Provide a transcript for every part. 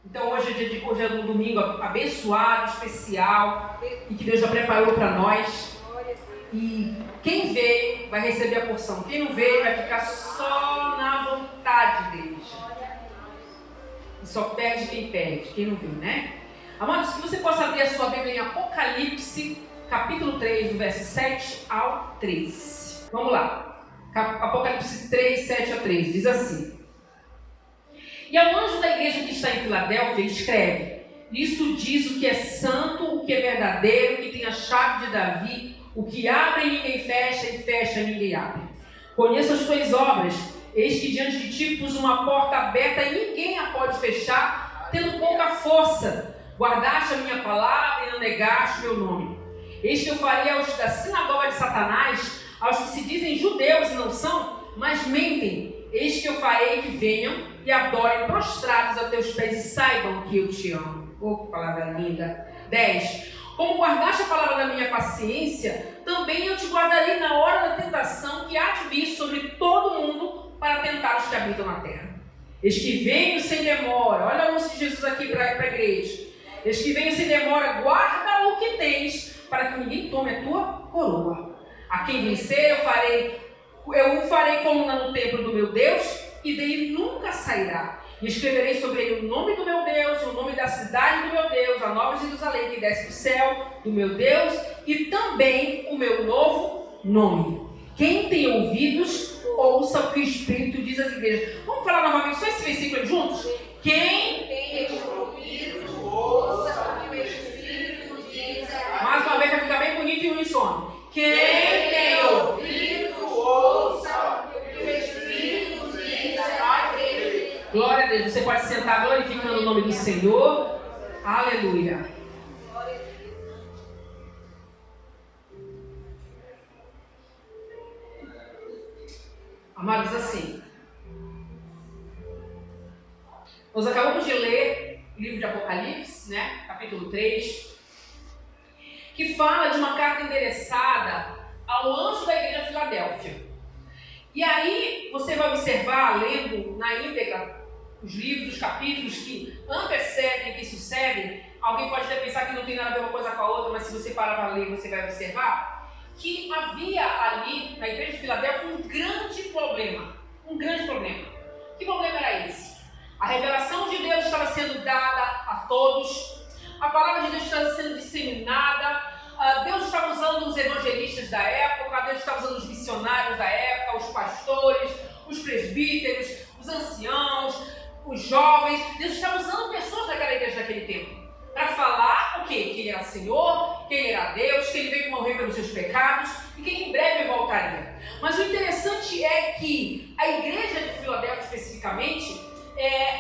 Então hoje é um domingo abençoado, especial, e que Deus já preparou para nós. E quem veio vai receber a porção. Quem não veio vai ficar só na vontade dele. E só perde quem perde, quem não veio, né? Amados, que você possa abrir a sua Bíblia em Apocalipse, capítulo 3, do verso 7 ao 13. Vamos lá. Apocalipse 3, 7 a 13, diz assim: E ao anjo da igreja que está em Filadélfia, escreve: Isso diz o que é santo, o que é verdadeiro, o que tem a chave de Davi, o que abre e ninguém fecha, e fecha e ninguém abre. Conheço as tuas obras, eis que diante de ti pus uma porta aberta e ninguém a pode fechar, tendo pouca força. Guardaste a minha palavra e não negaste o meu nome. Eis que eu farei aos da sinagoga de Satanás, aos que se dizem judeus e não são, mas mentem. Eis que eu farei que venham e adorem prostrados a teus pés e saibam que eu te amo. Oh, que palavra linda. 10. Como guardaste a palavra da minha paciência, também eu te guardarei na hora da tentação que há de vir sobre todo mundo para tentar os que habitam na terra. Eis que venho sem demora. Olha o anúncio de Jesus aqui para a igreja. Eis que venho sem demora, guarda o que tens, para que ninguém tome a tua coroa. A quem vencer eu o farei coluna no templo do meu Deus, e dele nunca sairá. E escreverei sobre ele o nome do meu Deus, o nome da cidade do meu Deus, a nova Jerusalém que desce do céu do meu Deus, e também o meu novo nome. Quem tem ouvidos, ouça o que o Espírito diz às igrejas. Vamos falar novamente só esse versículo juntos? Quem tem ouvidos, ouça o que o Espírito diz. Mais uma vez, vai ficar bem bonito e uníssono. Quem tem ouvido, ouça o que o Espírito diz à igreja. Glória a Deus. Você pode sentar glorificando o nome do Senhor. Aleluia. Amados, assim, nós acabamos de ler o livro de Apocalipse, né? Capítulo 3, que fala de uma carta endereçada ao anjo da igreja de Filadélfia. E aí você vai observar, lendo na íntegra os livros, os capítulos que antecedem, que sucedem. Alguém pode até pensar que não tem nada a ver uma coisa com a outra, mas se você parar para ler, você vai observar que havia ali, na igreja de Filadélfia, um grande problema. Um grande problema. Que problema era esse? A revelação de Deus estava sendo dada a todos. A palavra de Deus estava sendo disseminada. Deus estava usando os evangelistas da época. Deus estava usando os missionários da época, os pastores, os presbíteros, os anciãos, os jovens. Deus estava usando pessoas daquela igreja daquele tempo para falar o quê? Que ele era Senhor, que ele era Deus, que ele veio morrer pelos seus pecados e que ele em breve voltaria. Mas o interessante é que a igreja de Filadélfia especificamente,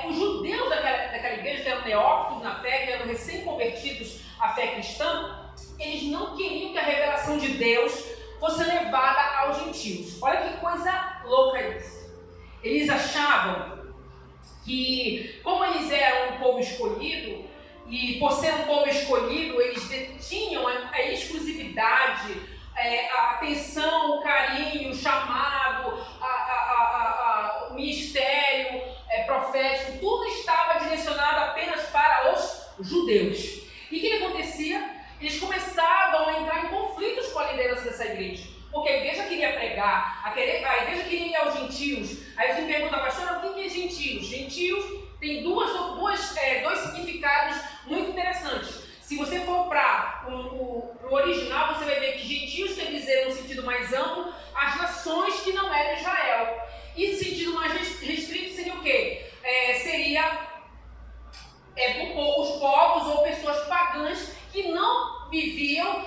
os judeus daquela igreja, que eram neófitos na fé, que eram recém-convertidos à fé cristã, eles não queriam que a revelação de Deus fosse levada aos gentios. Olha que coisa louca isso. Eles achavam que, como eles eram um povo escolhido, e por ser um povo escolhido, eles detinham a exclusividade, a atenção, o carinho, o chamado, o ministério profético, tudo estava direcionado apenas para os judeus. E o que acontecia? Eles começavam a entrar em conflitos com a liderança dessa igreja. Porque a igreja queria pregar, a igreja queria ir aos gentios. Aí você me pergunta, pastor, o que é gentios? Gentios tem dois significados muito interessantes. Se você for para o original, você vai ver que gentios quer dizer, no sentido mais amplo, as nações que não eram Israel. E no sentido mais restrito seria o quê? Seria os povos ou pessoas pagãs que não viviam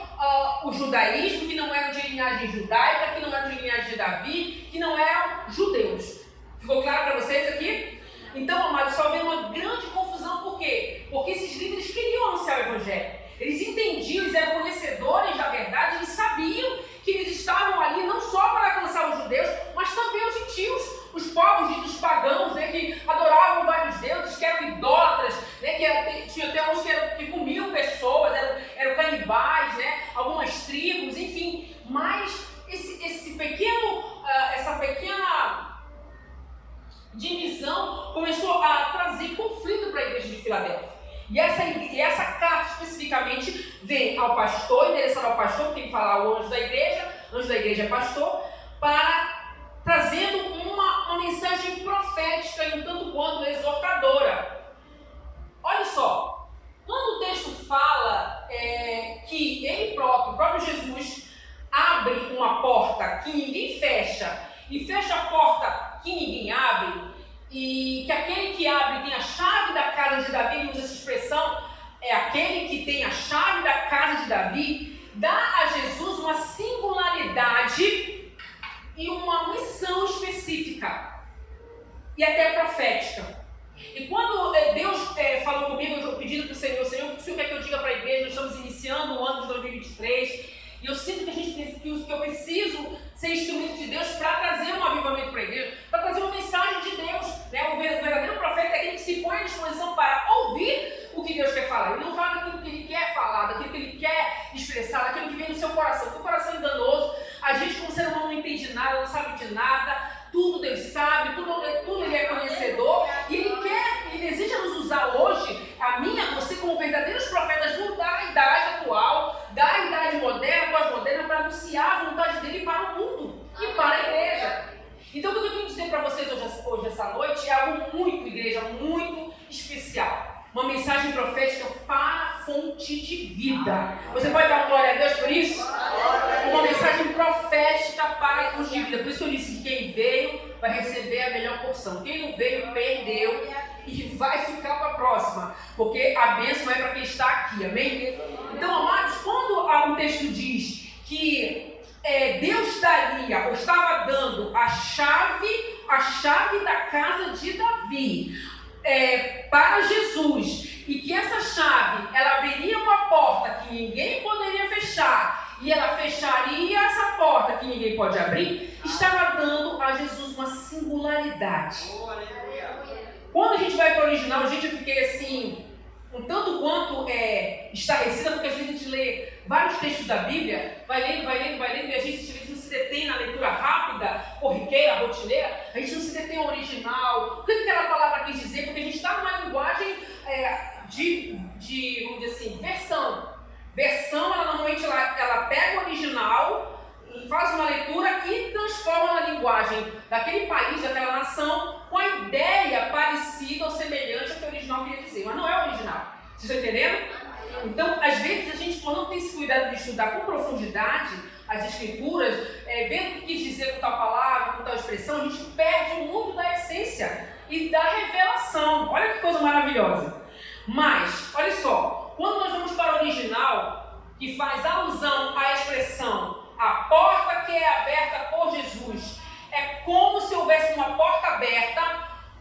o judaísmo, que não eram de linhagem judaica, que não eram de linhagem de Davi, que não eram judeus. Ficou claro para vocês aqui? Então, amados, só havia uma grande confusão. Por quê? Porque esses líderes queriam anunciar o evangelho. Eles entendiam, eles eram conhecedores da verdade, eles sabiam que eles estavam ali não só para alcançar os judeus, mas também os gentios, os povos ditos pagãos, né, que adoravam vários deuses, que eram idólatras, né, tinha até uns que comiam pessoas, eram canibais, né, algumas tribos, enfim. Mas essa pequena divisão começou a trazer conflito para a igreja de Filadélfia. vem ao pastor, endereçado ao pastor, tem que falar o anjo da igreja é pastor, para trazendo uma mensagem profética e um tanto quanto exortadora. Olha só, quando o texto fala que ele próprio, o próprio Jesus, abre uma porta que ninguém fecha e fecha a porta que ninguém abre, e que aquele que abre tem a chave da casa de Davi, ele usa essa expressão, é aquele que tem a chave da casa de Davi, dá a Jesus uma singularidade e uma missão específica e até profética. E quando Deus falou comigo, eu pedindo para o Senhor, o que o Senhor quer que eu diga para a igreja? Nós estamos iniciando o ano de 2023 e eu sinto que eu preciso ser instrumento de Deus para trazer um avivamento para a igreja, para trazer uma mensagem de Deus. Né? O verdadeiro profeta é aquele que se põe à disposição para ouvir o que Deus quer falar. Ele não fala daquilo que ele quer falar, daquilo que ele quer expressar, daquilo que vem do seu coração. Porque o coração é enganoso, a gente como ser humano não entende nada, não sabe de nada, tudo Deus sabe, tudo Ele é conhecedor, e Ele deseja nos usar hoje, a mim e a você, como verdadeiros profetas da idade atual, da idade moderna, pós-moderna, para anunciar a vontade dEle para o mundo e para a igreja. Então, o que eu tenho que dizer para vocês hoje, essa noite, é algo muito, igreja, muito especial. Uma mensagem profética para a fonte de vida. Você pode dar uma glória a Deus por isso? Uma mensagem profética para a fonte de vida. Por isso que eu disse que quem veio vai receber a melhor porção. Quem não veio, perdeu e vai ficar para a próxima. Porque a bênção é para quem está aqui, amém? Então, amados, quando o texto diz que Deus daria, ou estava dando a chave da casa de Davi, para Jesus, e que essa chave, ela abriria uma porta que ninguém poderia fechar, e ela fecharia essa porta que ninguém pode abrir, estava dando a Jesus uma singularidade. Quando a gente vai para o original, eu fiquei assim, um tanto quanto estarrecida, porque às vezes a gente lê vários textos da Bíblia, vai lendo, e a gente não se detém na leitura rápida, corriqueira, rotineira, a gente não se detém no original. O que aquela palavra quis dizer? Porque a gente está numa linguagem de, vamos dizer assim, versão. Versão, ela normalmente ela pega o original, faz uma leitura e transforma na linguagem daquele país, daquela nação, com a ideia parecida ou semelhante ao que o original queria dizer, mas não é o original. Vocês estão entendendo? Então, às vezes, a gente, quando não tem esse cuidado de estudar com profundidade as escrituras, vendo o que quis dizer com tal palavra, com tal expressão, a gente perde muito da essência e da revelação. Olha que coisa maravilhosa. Mas, olha só, quando nós vamos para o original, que faz alusão à expressão a porta que é aberta por Jesus, é como se houvesse uma porta aberta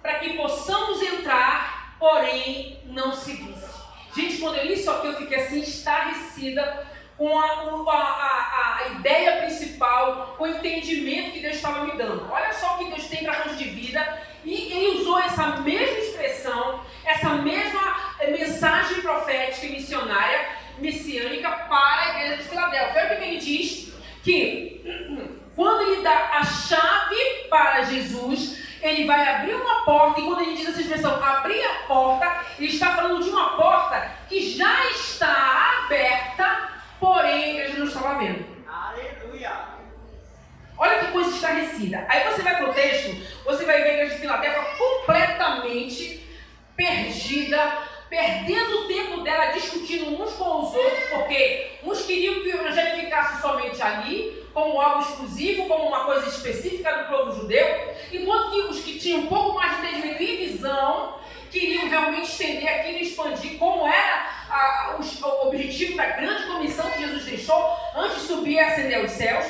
para que possamos entrar, porém não se visse. Gente, quando eu li isso aqui, eu fiquei assim, estarrecida com a ideia principal, com o entendimento que Deus estava me dando. Olha só o que Deus tem para a fonte de vida, e Ele usou essa mesma expressão, essa mesma mensagem profética e missionária, messiânica, para a igreja de Filadélfia. Olha o que Ele diz, que quando Ele dá a chave para Jesus, Ele vai abrir uma porta, e quando Ele diz essa expressão, abrir a porta, Ele está falando de uma porta que já está aberta, porém a igreja não estava vendo. Aleluia! Olha que coisa estarrecida. Aí você vai para o texto, você vai ver a igreja de Filadélfia completamente perdida, perdendo o tempo dela discutindo uns com os outros, porque uns queriam que o evangelho ficasse somente ali, como algo exclusivo, como uma coisa específica do povo judeu, enquanto que os que tinham um pouco mais de entendimento e visão queriam realmente estender aquilo e expandir, como era o objetivo da grande comissão que Jesus deixou antes de subir e ascender aos céus.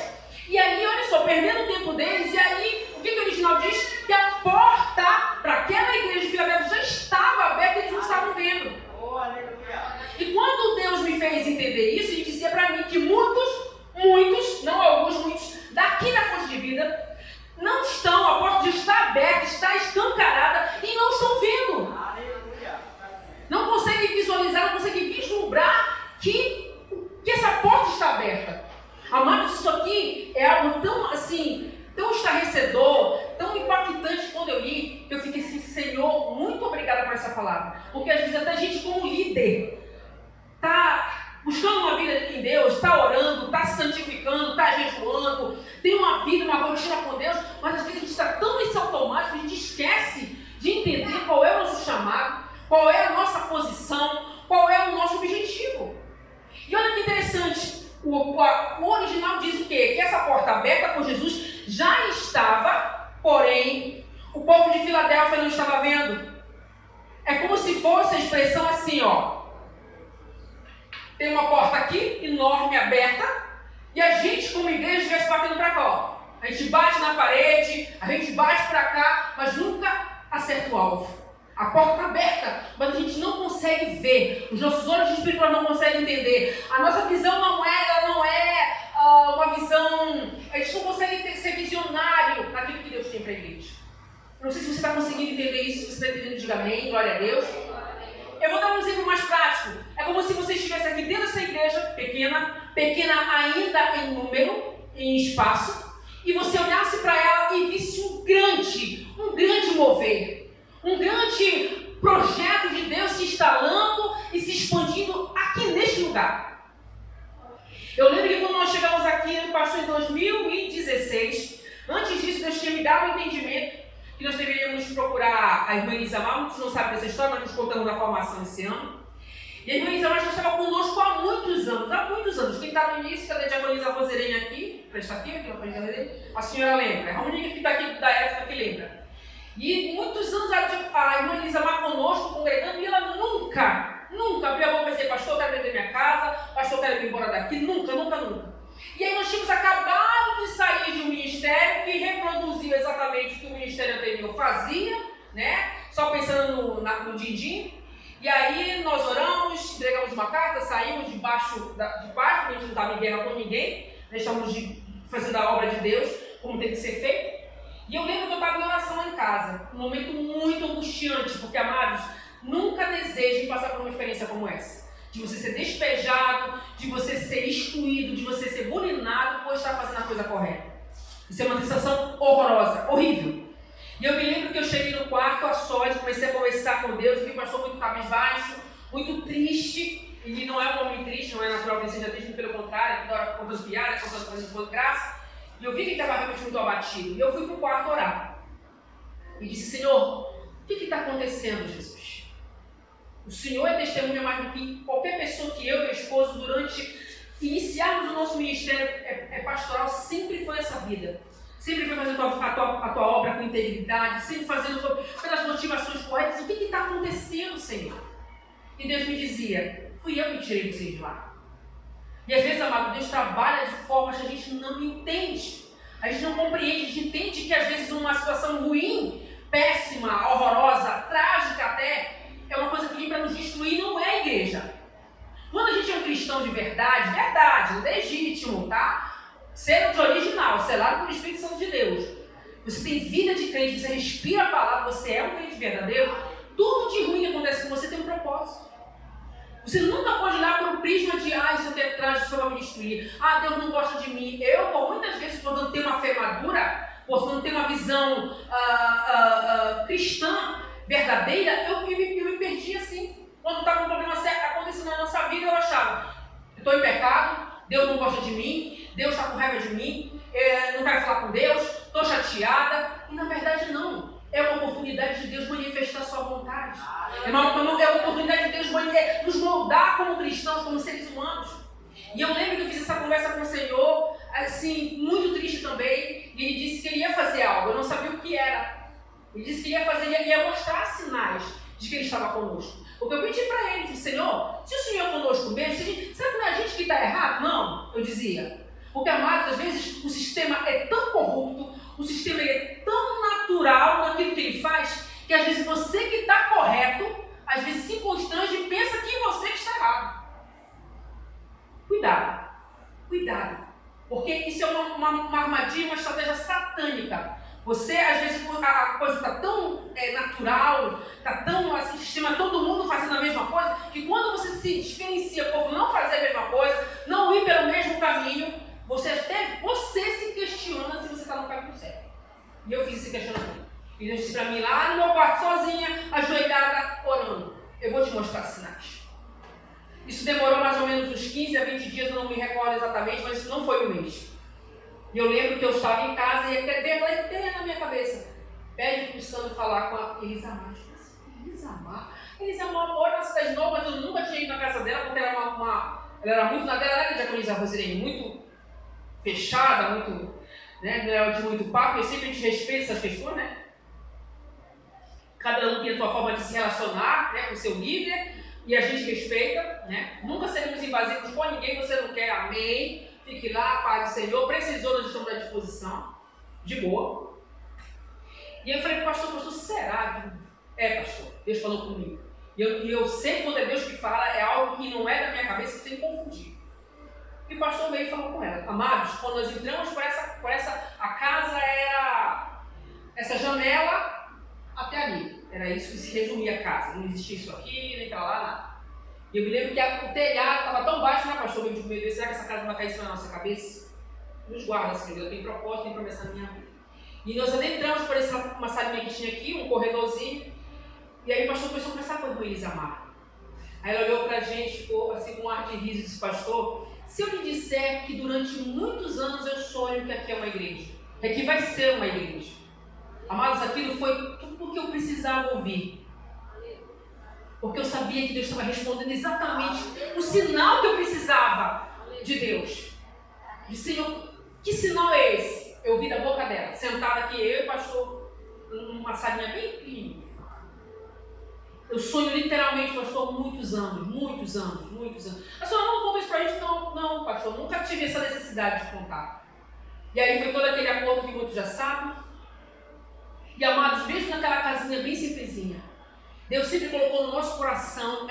E aí, olha só, perdendo o tempo deles, e aí, o que o original diz? Que a porta para aquela igreja de Filadélfia já estava aberta e eles não estavam vendo. Oh, aleluia! E quando Deus me fez entender isso, Ele dizia para mim que muitos, não alguns, muitos, daqui da fonte de vida, não estão, a porta já está aberta, está escancarada e não estão vendo. Aleluia! Não conseguem visualizar, não conseguem vislumbrar que essa porta está aberta. Amados, isso aqui é algo tão assim, tão estarrecedor, tão impactante quando eu li, que eu fiquei assim, Senhor, muito obrigada por essa palavra. Porque às vezes até a gente como líder está buscando uma vida qual é a nossa posição, qual é o nosso objetivo. E olha que interessante, o original diz o quê? Que essa porta aberta por Jesus já estava, porém, o povo de Filadélfia não estava vendo. É como se fosse a expressão assim, ó. Tem uma porta aqui, enorme, aberta, e a gente, como igreja, estivesse batendo para cá, ó. A gente bate na parede, a gente bate para cá, mas nunca acerta o alvo. A porta está aberta, mas a gente não consegue ver. Os nossos olhos espirituais não conseguem entender. A nossa visão não é uma visão... A gente não consegue ser visionário naquilo que Deus tem para a igreja. Não sei se você está conseguindo entender isso. Se você está entendendo, diga amém, glória a Deus. Eu vou dar um exemplo mais prático. É como se você estivesse aqui dentro dessa igreja, pequena ainda em número, em espaço, e você olhasse para ela e visse um grande mover. Um grande projeto de Deus se instalando e se expandindo aqui neste lugar. Eu lembro que quando nós chegamos aqui, pastor, em 2016, antes disso Deus tinha me dado um entendimento que nós deveríamos procurar a irmã Isamar. Muitos não sabem dessa história, mas nós contamos na formação esse ano. E a irmã Isamar já estava conosco há muitos anos. Quem está no início, cadê a diaconisa Roserene aqui? Está aqui, a senhora lembra. A única que está aqui da época que lembra. E muitos anos a irmã Isamar conosco, congregando, e ela nunca abriu a boca e disse: pastor, eu quero vender minha casa, pastor, eu quero ir embora daqui. Nunca. E aí nós tínhamos acabado de sair de um ministério que reproduziu exatamente o que o ministério anterior fazia, né? Só pensando no din-din. E aí nós oramos, entregamos uma carta, saímos de baixo, a gente não estava em guerra com ninguém, nós estamos fazendo a obra de Deus, como tem que ser feito. E eu lembro que eu estava em oração lá em casa, um momento muito angustiante, porque, amados, nunca desejem passar por uma experiência como essa. De você ser despejado, de você ser excluído, de você ser bulinado por estar fazendo a coisa correta. Isso é uma sensação horrorosa, horrível. E eu me lembro que eu cheguei no quarto a sós, comecei a conversar com Deus, vi o pastor muito cabisbaixo, muito triste. E não é um homem triste, não é natural que ele seja triste, pelo contrário, toda hora contando piadas, contando graça. E eu vi que ele estava realmente muito abatido. E eu fui para o quarto orar. E disse: Senhor, o que está acontecendo, Jesus? O Senhor é testemunha mais do que qualquer pessoa que eu e meu esposo, durante iniciarmos o nosso ministério pastoral, sempre foi essa vida. Sempre foi fazendo a tua obra com integridade, sempre fazendo pelas motivações corretas. O que está acontecendo, Senhor? E Deus me dizia: fui eu que tirei vocês de lá. E às vezes, amado, Deus trabalha de formas que a gente não entende. A gente não compreende, a gente entende que às vezes uma situação ruim, péssima, horrorosa, trágica até, é uma coisa que vem para nos destruir, não é a igreja. Quando a gente é um cristão de verdade, legítimo, tá? Ser de original, selado pelo Espírito Santo de Deus. Você tem vida de crente, você respira a palavra, você é um crente verdadeiro, tudo de ruim que acontece com você tem um propósito. Você nunca pode olhar para o prisma de: isso aqui é trágico, isso vai me destruir. Deus não gosta de mim. Muitas vezes, quando eu tenho uma fé madura, quando eu tenho uma visão cristã verdadeira, eu me perdi assim. Quando estava um problema acontecendo na nossa vida, eu achava: eu estou em pecado, Deus não gosta de mim, Deus está com raiva de mim, não quero falar com Deus, estou chateada. E na verdade não. É uma oportunidade de Deus manifestar a sua vontade. É uma oportunidade de Deus nos moldar como cristãos, como seres humanos. E eu lembro que eu fiz essa conversa com o Senhor, assim, muito triste também. E Ele disse que Ele ia fazer algo, eu não sabia o que era. Ele disse que Ele ia fazer, Ele ia mostrar sinais de que Ele estava conosco. Porque eu pedi para Ele, disse: Senhor, se o Senhor é conosco mesmo, será que não é a gente que está errado? Não, eu dizia. Porque, amados, às vezes o sistema é tão corrupto, o sistema é tão natural naquilo que ele faz, que às vezes você que está correto, às vezes se constrange e pensa que você que está errado. Cuidado. Porque isso é uma armadilha, uma estratégia satânica. Você, às vezes, a coisa está tão natural, está tão assim, o sistema, todo mundo fazendo a mesma coisa, que quando você se diferencia por não fazer a mesma coisa, não ir pelo mesmo caminho, você se questiona se você está no caminho certo. E eu fiz esse questionamento. E Deus disse para mim, lá no meu quarto, sozinha, ajoelhada, orando: eu vou te mostrar sinais. Isso demorou mais ou menos uns 15 a 20 dias, eu não me recordo exatamente, mas isso não foi um mês. E eu lembro que eu estava em casa e veio aquela ideia na minha cabeça: pede para o Sandro falar com a Elisamar. Elisamar? Elisa mora na cidade nova, mas eu nunca tinha ido na casa dela, porque ela era muito na dela, né, Diaconisa Rosilene, muito fechada, muito, né, não era de muito papo, e sempre a gente respeita essas questões, né? Cada um tem a sua forma de se relacionar, né, com o seu líder, e a gente respeita, né? Nunca seremos invasivos com ninguém que você não quer, amém? Fique lá, paz do Senhor, precisou, nós estamos à disposição, de boa. E eu falei, pastor, será? Pastor, Deus falou comigo. E eu sei que quando é Deus que fala, é algo que não é da minha cabeça, sem confundir. E o pastor veio e falou com ela, amados, quando nós entramos a casa era essa janela até ali. Era isso que se resumia a casa. Não existia isso aqui, nem pra lá, nada. E eu me lembro que o telhado estava tão baixo, né, pastor? Eu digo, meu Deus, será que essa casa vai cair em cima da nossa cabeça? Nos guarda, Senhor, eu tenho propósito, tenho promessa na minha vida. E nós adentramos por uma salinha que tinha aqui, um corredorzinho. E aí o pastor começou a conversar com a Elisa Mar. Aí ela olhou pra gente, ficou assim com um ar de riso e disse, pastor, se eu lhe disser que durante muitos anos eu sonho que aqui é uma igreja, que aqui vai ser uma igreja. Amados, aquilo foi tudo o que eu precisava ouvir. Porque eu sabia que Deus estava respondendo exatamente o sinal que eu precisava de Deus. De Senhor, que sinal é esse? Eu ouvi da boca dela, sentada aqui, eu e o pastor, numa salinha bem pequenininha. Eu sonho literalmente, pastor, muitos anos. A senhora não conta isso pra gente? Não, pastor, nunca tive essa necessidade de contar. E aí foi todo aquele acordo que muitos já sabem. E amados, mesmo naquela casinha bem simplesinha, Deus sempre colocou no nosso coração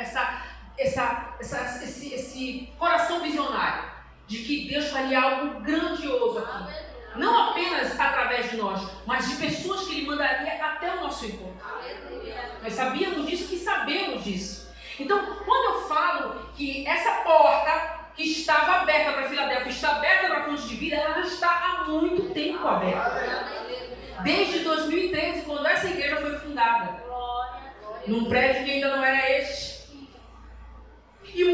esse coração visionário de que Deus faria algo grandioso aqui. Não apenas através de nós, mas de pessoas que Ele mandaria até o nosso encontro. Nós sabíamos disso, que sabemos disso. Então, quando eu falo que essa porta que estava aberta para Filadélfia, está aberta para a fonte de vida, ela já está há muito tempo aberta. Desde 2013, quando essa igreja foi fundada. Num prédio que ainda não era este. E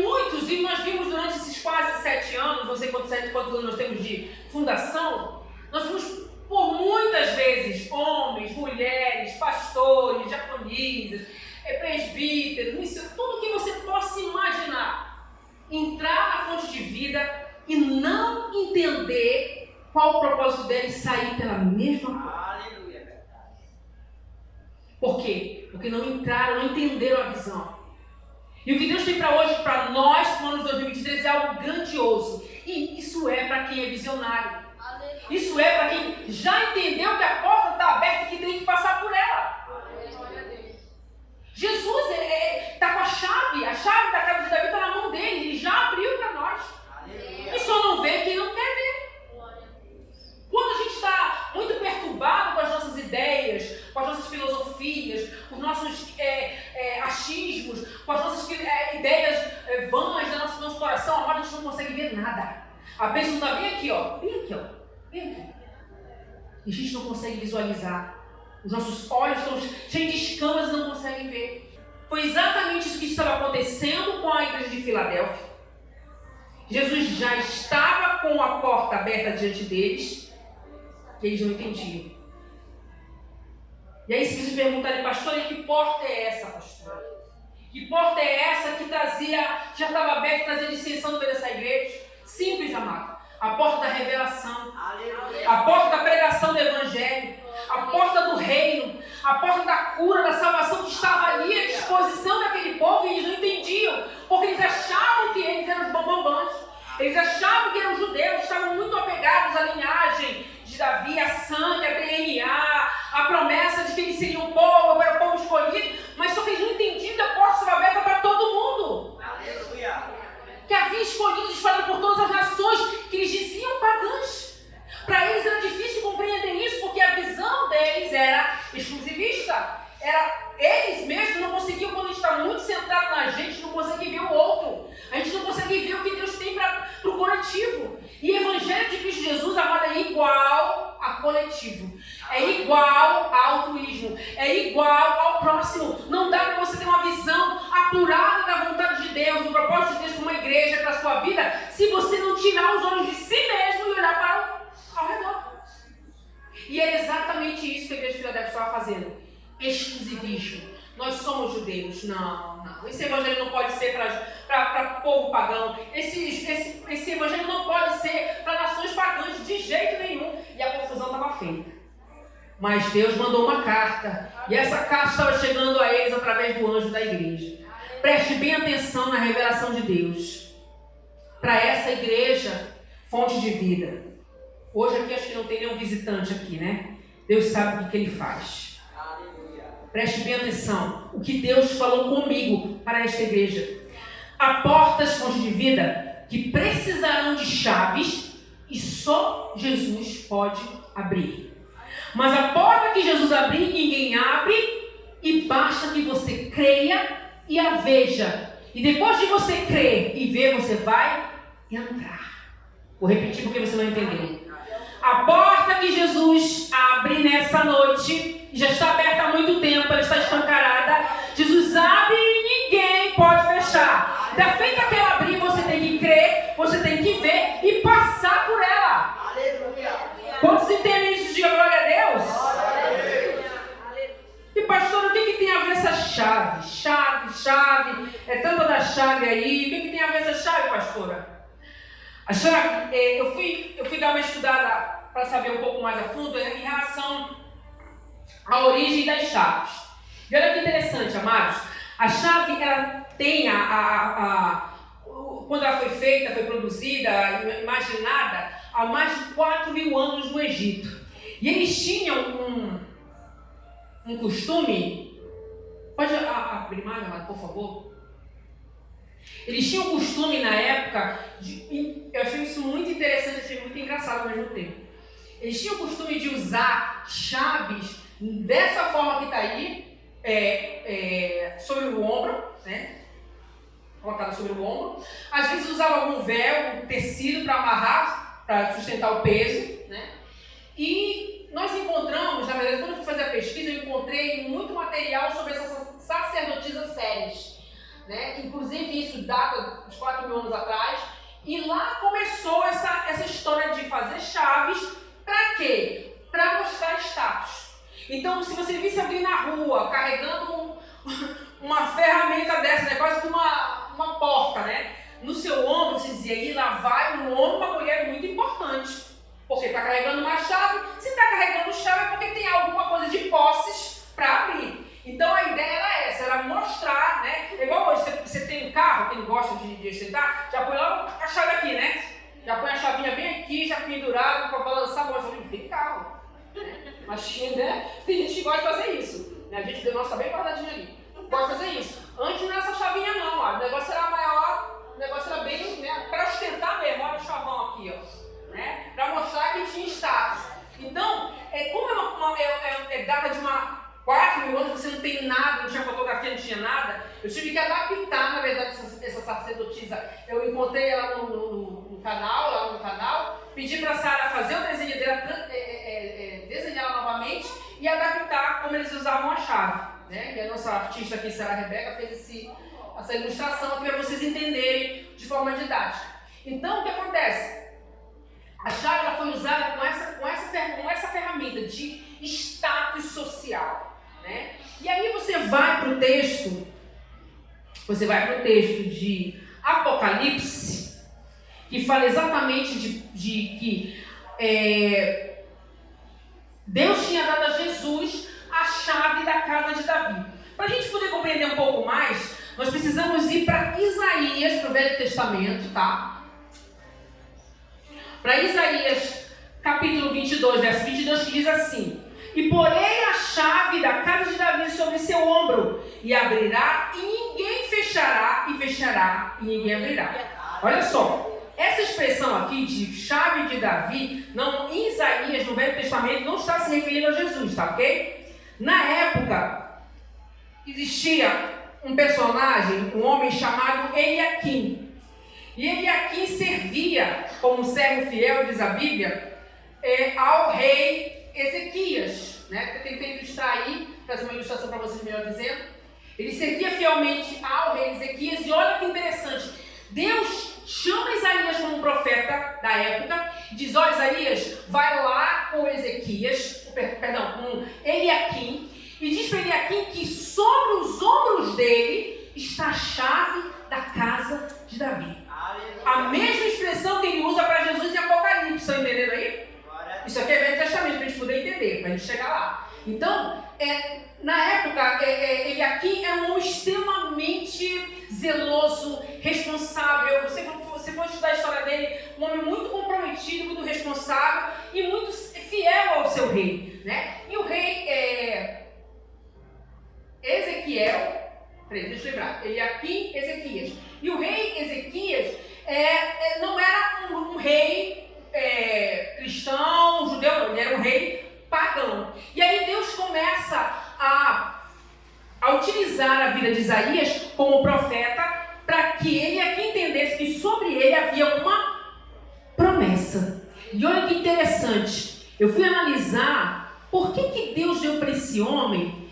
nós vimos durante esses quase 7 anos, não sei quantos anos nós temos de fundação, nós vimos por muitas vezes homens, mulheres, pastores, diaconisas, presbíteros, tudo que você possa imaginar, entrar na fonte de vida e não entender qual o propósito dele sair pela mesma porta. Por quê? Porque não entraram, não entenderam a visão. E o que Deus tem para hoje, para nós, no ano de 2023, é algo grandioso. E isso é para quem é visionário. Isso é para quem já entendeu que a porta está aberta e que tem que passar por ela. Jesus está com a chave da casa de Davi está na mão dele, ele já abriu para nós. E só não vê quem não quer ver. Quando a gente está muito perturbado com as nossas ideias, com as nossas filosofias, com os nossos achismos, com as nossas ideias vãs do nosso coração, agora a gente não consegue ver nada. A bênção está bem aqui, ó. Bem aqui. E a gente não consegue visualizar. Os nossos olhos estão cheios de escamas e não conseguem ver. Foi exatamente isso que estava acontecendo com a igreja de Filadélfia. Jesus já estava com a porta aberta diante deles. E eles não entendiam. E aí se vocês perguntarem, pastor, e que porta é essa, pastor? Que porta é essa que já estava aberta, trazia dissensão no meio dessa igreja? Simples, amado. A porta da revelação. A porta da pregação do evangelho. A porta do reino. A porta da cura, da salvação que estava ali à disposição daquele povo e eles não entendiam. Porque eles achavam que eles eram os bambambãs. Eles achavam que eram judeus, estavam muito apegados à linhagem de Davi, a sangue, a DNA, a promessa de que eles seriam o povo, era o povo escolhido, mas só que eles não entendiam que a porta estava aberta para todo mundo. Aleluia. Que havia escolhidos espalhados por todas as nações, que eles diziam pagãs. Para eles era difícil compreender isso, porque a visão deles era exclusivista. Eles mesmos não conseguiam, quando a gente está muito centrado na gente, não consegue ver o outro. A gente não consegue ver o que Deus tem para o coletivo. E o Evangelho de Cristo Jesus, amado, é igual a coletivo. É igual a altruísmo. É igual ao próximo. Não dá para você ter uma visão apurada da vontade de Deus, do propósito de Deus para uma igreja, para a sua vida, se você não tirar os olhos de si mesmo e olhar para ao redor. E é exatamente isso que a igreja de Filadélfia estava fazendo. Exclusivismo. nós somos judeus. Não. Esse evangelho não pode ser para povo pagão. Esse evangelho não pode ser para nações pagãs de jeito nenhum. E a confusão estava feita. Mas Deus mandou uma carta. E essa carta estava chegando a eles através do anjo da igreja. Preste bem atenção na revelação de Deus. Para essa igreja, fonte de vida. Hoje aqui acho que não tem nenhum visitante aqui, né? Deus sabe o que ele faz. Preste bem atenção. O que Deus falou comigo para esta igreja. Há portas, fonte de vida, que precisarão de chaves e só Jesus pode abrir. Mas a porta que Jesus abrir, ninguém abre, e basta que você creia e a veja. E depois de você crer e ver, você vai entrar. Vou repetir porque você não entendeu. A porta que Jesus abre nessa noite, já está aberta há muito tempo, ela está escancarada. Jesus abre e ninguém pode fechar. Da feita que ela abrir, você tem que crer, você tem que ver e passar por ela. Aleluia. Quantos entendem isso? Diga glória a Deus. E pastor, o que tem a ver essa chave? Chave, é tanta da chave aí. O que tem a ver essa chave, pastora? A chave, eu fui dar uma estudada para saber um pouco mais a fundo em relação à origem das chaves. E olha que interessante, amados. A chave, ela tem quando ela foi feita, foi produzida, imaginada, há mais de 4.000 anos no Egito. E eles tinham um costume. Pode abrir mais, amado, por favor? Eles tinham um costume na época, eu achei isso muito interessante, achei muito engraçado ao mesmo tempo. Eles tinham o costume de usar chaves dessa forma que está aí, sobre o ombro, né? Colocada sobre o ombro. Às vezes usava algum véu, um tecido para amarrar, para sustentar o peso, né? E nós encontramos, na verdade, quando eu fui fazer a pesquisa, eu encontrei muito material sobre essas sacerdotisas sérias. Né? Inclusive isso data de 4.000 anos atrás, e lá começou essa história de fazer chaves. Para quê? Para mostrar status. Então, se você visse alguém na rua carregando uma ferramenta dessa, né? Quase que uma porta, né? No seu ombro, você dizia, aí lá vai um homem, uma mulher muito importante, porque está carregando uma chave. Se está carregando chave é porque tem alguma coisa de posses para abrir. Então a ideia era essa, era mostrar, né? Igual hoje, você tem um carro, quem gosta de ostentar, já põe logo a chave aqui, né? Já põe a chavinha bem aqui, já pendurado para balançar, mostra, tem carro. Mas, né? Tem gente que gosta de fazer isso. Né? A gente deu nossa bem guardadinha ali. Pode fazer isso. Antes não era essa chavinha não, ó. O negócio era maior, o negócio era bem, né? Para ostentar mesmo, olha o chavão aqui, ó. Né? Para mostrar que tinha status. Então, como é data de uma 4.000 anos, você não tem nada, não tinha fotografia, não tinha nada. Eu tive que adaptar, na verdade, essa sacerdotisa. Eu encontrei ela no canal, pedi para a Sara fazer o desenho dela, desenhar ela novamente e adaptar como eles usavam a chave. Né? E a nossa artista aqui, Sara Rebeca, fez essa ilustração aqui para vocês entenderem de forma didática. Então, o que acontece? A chave ela foi usada com essa ferramenta de status social. Né? E aí você vai para o texto de Apocalipse, que fala exatamente de que Deus tinha dado a Jesus a chave da casa de Davi. Para a gente poder compreender um pouco mais, nós precisamos ir para Isaías, para o Velho Testamento, tá? Para Isaías, capítulo 22, verso 22, que diz assim: e porei a chave da casa de Davi sobre seu ombro, e abrirá, e ninguém fechará, e fechará, e ninguém abrirá. Olha só, essa expressão aqui de chave de Davi, em Isaías, no Velho Testamento, não está se referindo a Jesus, tá ok? Na época, existia um personagem, um homem chamado Eliaquim. E Eliaquim servia como servo fiel, diz a Bíblia, ao rei Ezequias, né? Eu tentei ilustrar aí, fazer uma ilustração para vocês melhor dizendo. Ele servia fielmente ao rei Ezequias, e olha que interessante, Deus chama Isaías como profeta da época, e diz, Isaías, vai lá com Eliaquim, E diz para Eliaquim que sobre os ombros dele está a chave da casa de Davi. A mesma expressão que ele usa para Jesus em Apocalipse. Estão entendendo aí? Isso aqui é Velho Testamento, para a gente poder entender, para a gente chegar lá. Então, na época, Eliaquim era um homem extremamente zeloso, responsável. Você pode estudar a história dele, um homem muito comprometido, muito responsável e muito fiel ao seu rei, né? E o rei Ezequiel, deixa eu lembrar, Eliaquim, Ezequias. E o rei Ezequias não era um rei cristão, judeu, não, ele era um rei pagão. E aí Deus começa a utilizar a vida de Isaías como profeta para que ele aqui entendesse que sobre ele havia uma promessa. E olha que interessante, eu fui analisar por que Deus deu para esse homem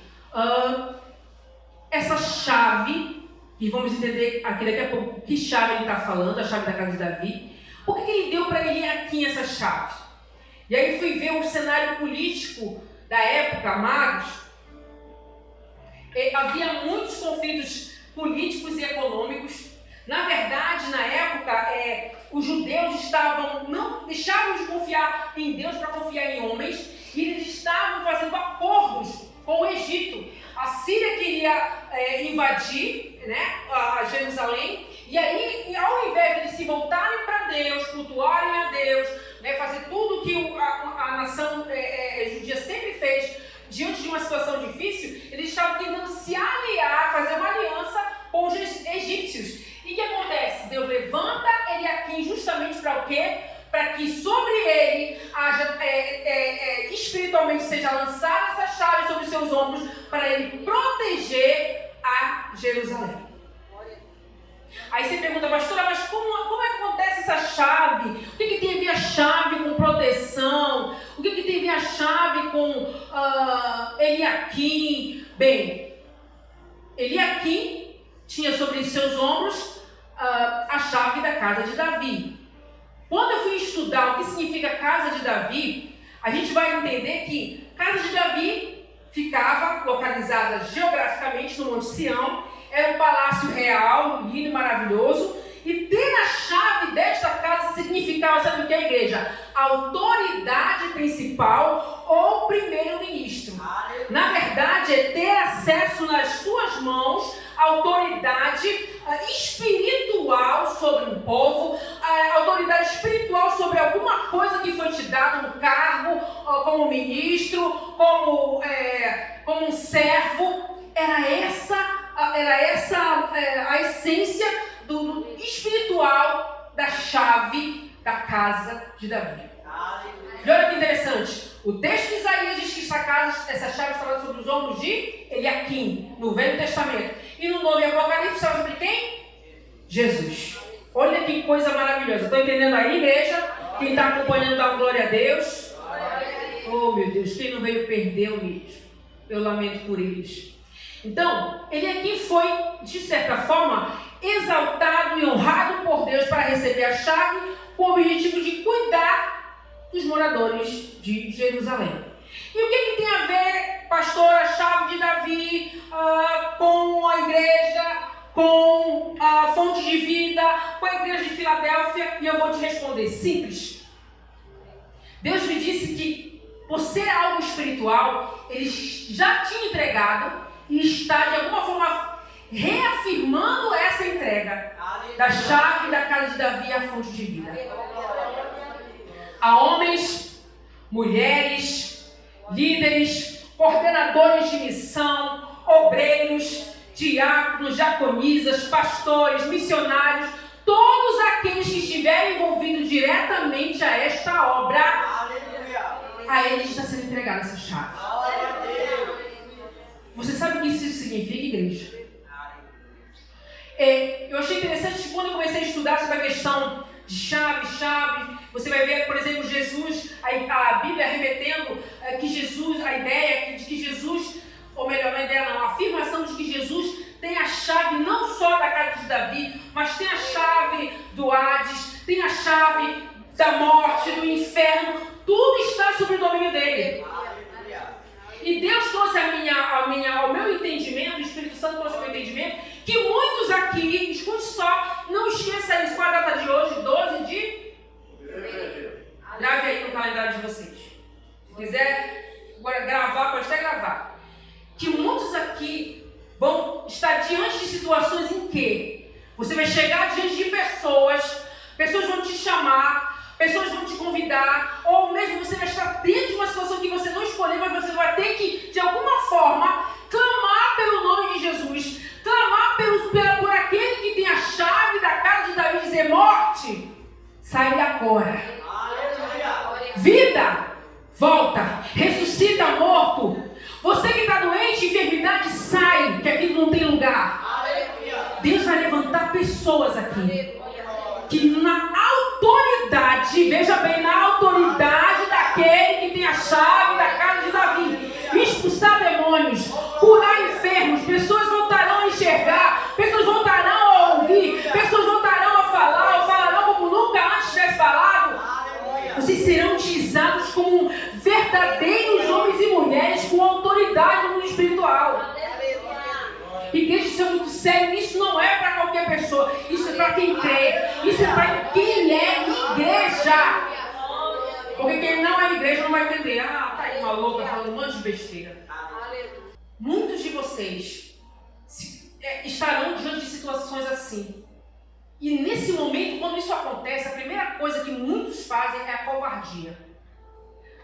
essa chave, e vamos entender aqui daqui a pouco que chave ele está falando, a chave da casa de Davi. Por que ele deu para ele aqui essa chave? E aí fui ver o cenário político da época, amados. Havia muitos conflitos políticos e econômicos. Na verdade, na época, os judeus não deixavam de confiar em Deus para confiar em homens, e eles estavam fazendo acordos com o Egito. A Síria queria invadir, né, a Jerusalém, e aí, ao invés de eles se voltarem para Deus, cultuarem a Deus, né, fazer tudo que a nação judia sempre fez diante de uma situação difícil, eles estavam tentando se aliar, fazer uma aliança com os egípcios. E o que acontece? Deus levanta Eliaquim justamente para o quê? Para que sobre ele espiritualmente seja lançada essa chave sobre os seus ombros, para ele proteger a Jerusalém. Aí você pergunta, pastora, mas como é que acontece essa chave? O que tem a ver a chave com proteção? O que tem a ver a chave com Eliaquim? Bem, Eliaquim tinha sobre seus ombros a chave da casa de Davi. Quando eu fui estudar o que significa casa de Davi, a gente vai entender que casa de Davi ficava localizada geograficamente no Monte Sião, era um palácio real, lindo e maravilhoso, e ter a chave desta casa significava, sabe o que é, igreja? Autoridade principal ou primeiro-ministro. Na verdade, é ter acesso nas suas mãos à autoridade espiritual sobre um povo, a autoridade espiritual sobre alguma coisa que foi te dada, um cargo, como ministro, como um servo. Era essa a essência do espiritual da chave da casa de Davi. E olha que interessante, o texto de Isaías diz que essa chave estava sobre os ombros de Eliaquim, no Velho Testamento. E no Novo Apocalipse estava sobre quem? Jesus. Olha que coisa maravilhosa. Estão entendendo aí, igreja? Quem está acompanhando, dá glória a Deus. Oh, meu Deus, quem não veio perdeu mesmo. Eu lamento por eles. Então, Eliaquim foi, de certa forma, exaltado e honrado por Deus para receber a chave com o objetivo de cuidar dos moradores de Jerusalém. E o que tem a ver, pastor, a chave de Davi com a igreja, com a fonte de vida, com a igreja de Filadélfia? E eu vou te responder, simples. Deus me disse que, por ser algo espiritual, Ele já tinha entregado e está, de alguma forma, reafirmando essa entrega da chave da casa de Davi à fonte de vida. A homens, mulheres, líderes, coordenadores de missão, obreiros, diáconos, diaconisas, pastores, missionários, todos aqueles que estiverem envolvidos diretamente a esta obra, a eles está sendo entregada essa chave. Você sabe o que isso significa, igreja? Eu achei interessante que quando eu comecei a estudar sobre a questão de chave, você vai ver, por exemplo, Jesus, a Bíblia remetendo que Jesus, a ideia de que Jesus, ou melhor, não a ideia não, a afirmação de que Jesus tem a chave não só da casa de Davi, mas tem a chave do Hades, tem a chave da morte, do inferno, tudo está sob o domínio dele. E Deus trouxe a minha mentalidade de vocês. Se quiser gravar, pode até gravar. Que muitos aqui vão estar diante de situações em que você vai chegar diante de pessoas vão te chamar, pessoas vão te convidar, ou mesmo você vai estar dentro de uma situação que você não escolheu, mas você vai ter que, de alguma forma, clamar pelo nome de Jesus, clamar por aquele que tem a chave da casa de Davi, dizer: morte, sai agora. Aleluia. Vida, volta, ressuscita morto. Você que está doente, enfermidade, sai, que aqui não tem lugar. Aleluia. Deus vai levantar pessoas aqui que na autoridade, veja bem, na autoridade daquele que tem a chave da casa de Davi, expulsar demônios, curar enfermos, pessoas voltarão a enxergar, pessoas voltarão a ouvir, pessoas voltarão a falar, ou falarão como nunca antes tivesse falado. Vocês serão utilizados como verdadeiros homens e mulheres com autoridade no mundo espiritual. Igreja, isso é muito sério. Isso não é para qualquer pessoa. Isso é para quem crê. Isso é para quem é igreja. Porque quem não é igreja não vai entender. Ah, tá aí uma louca falando um monte de besteira. Muitos de vocês estarão diante de situações assim. E nesse momento, quando isso acontece, a primeira coisa que muitos fazem é a covardia.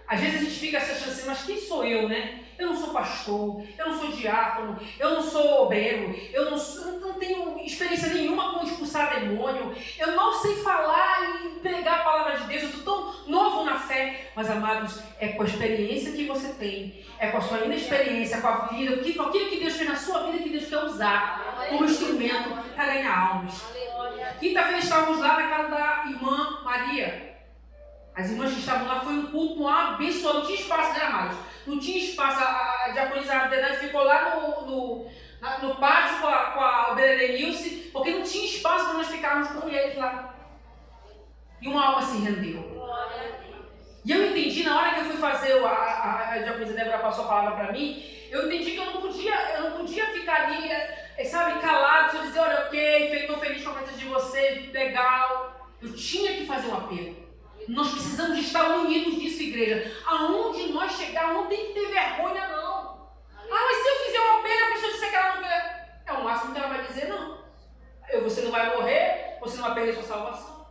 Às vezes a gente fica se achando assim: mas quem sou eu, né? Eu não sou pastor, eu não sou diácono, eu não sou obreiro, eu não tenho experiência nenhuma com expulsar demônio, eu não sei falar e pregar a palavra de Deus, eu estou tão novo na fé. Mas, amados, é com a experiência que você tem, é com a sua inexperiência, com a vida, com aquilo que Deus fez na sua vida, que Deus quer usar como instrumento para ganhar almas. Quinta-feira estávamos lá na casa da irmã Maria. As irmãs que estavam lá, foi um culto abençoado, não tinha espaço, né, amados? Não tinha espaço, a diaconisa Adenade ficou lá no pátio com a Berenilce, porque não tinha espaço para nós ficarmos com eles lá. E uma alma se rendeu. E eu entendi, na hora que eu fui fazer, a diaconisa Débora passou a palavra para mim, eu entendi que eu não podia ficar ali, sabe, calado, só dizer: olha, ok, estou feliz com a presença de vocês, legal. Eu tinha que fazer um apelo. Nós precisamos de estar unidos nisso, igreja. Aonde nós chegarmos, não tem que ter vergonha, não. Ah, mas se eu fizer uma pena, a pessoa disser que ela não quer, é o máximo que ela vai dizer: não. Você não vai morrer, você não vai perder sua salvação.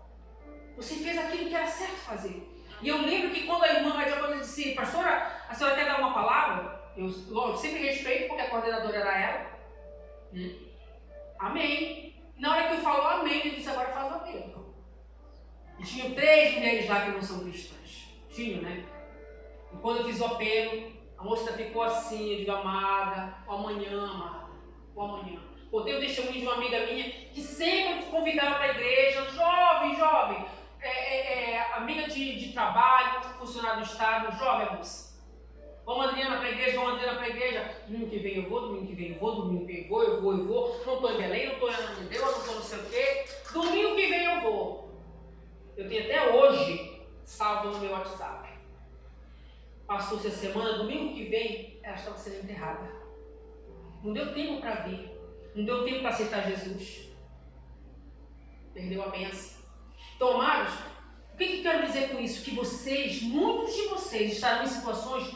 Você fez aquilo que era certo fazer. E eu lembro que quando a irmã Maria disse: pastora, a senhora quer dar uma palavra? Eu sempre respeito, porque a coordenadora era ela. Amém. Na hora que eu falo amém, eu disse: agora faz o apelo. E tinham 3 mulheres lá que não são cristãs. Tinham, né? E quando eu fiz o apelo, a moça ficou assim, eu digo: amada, o amanhã, amada, o amanhã. Botei o testemunho de uma amiga minha que sempre convidava para a igreja, jovem, amiga de trabalho, funcionário do Estado, jovem moça. Vamos, Adriana, para a igreja, Domingo que vem eu vou, domingo que vem eu vou, domingo que vem eu vou. Não estou em Belém, não estou em Ana de Deus, não estou não sei o quê. Domingo que vem eu vou. Eu tenho até hoje salvo no meu WhatsApp. Passou-se a semana, domingo que vem, ela estava sendo enterrada. Não deu tempo para vir. Não deu tempo para aceitar Jesus. Perdeu a bênção. Então, amados, o que eu quero dizer com isso? Que muitos de vocês estarão em situações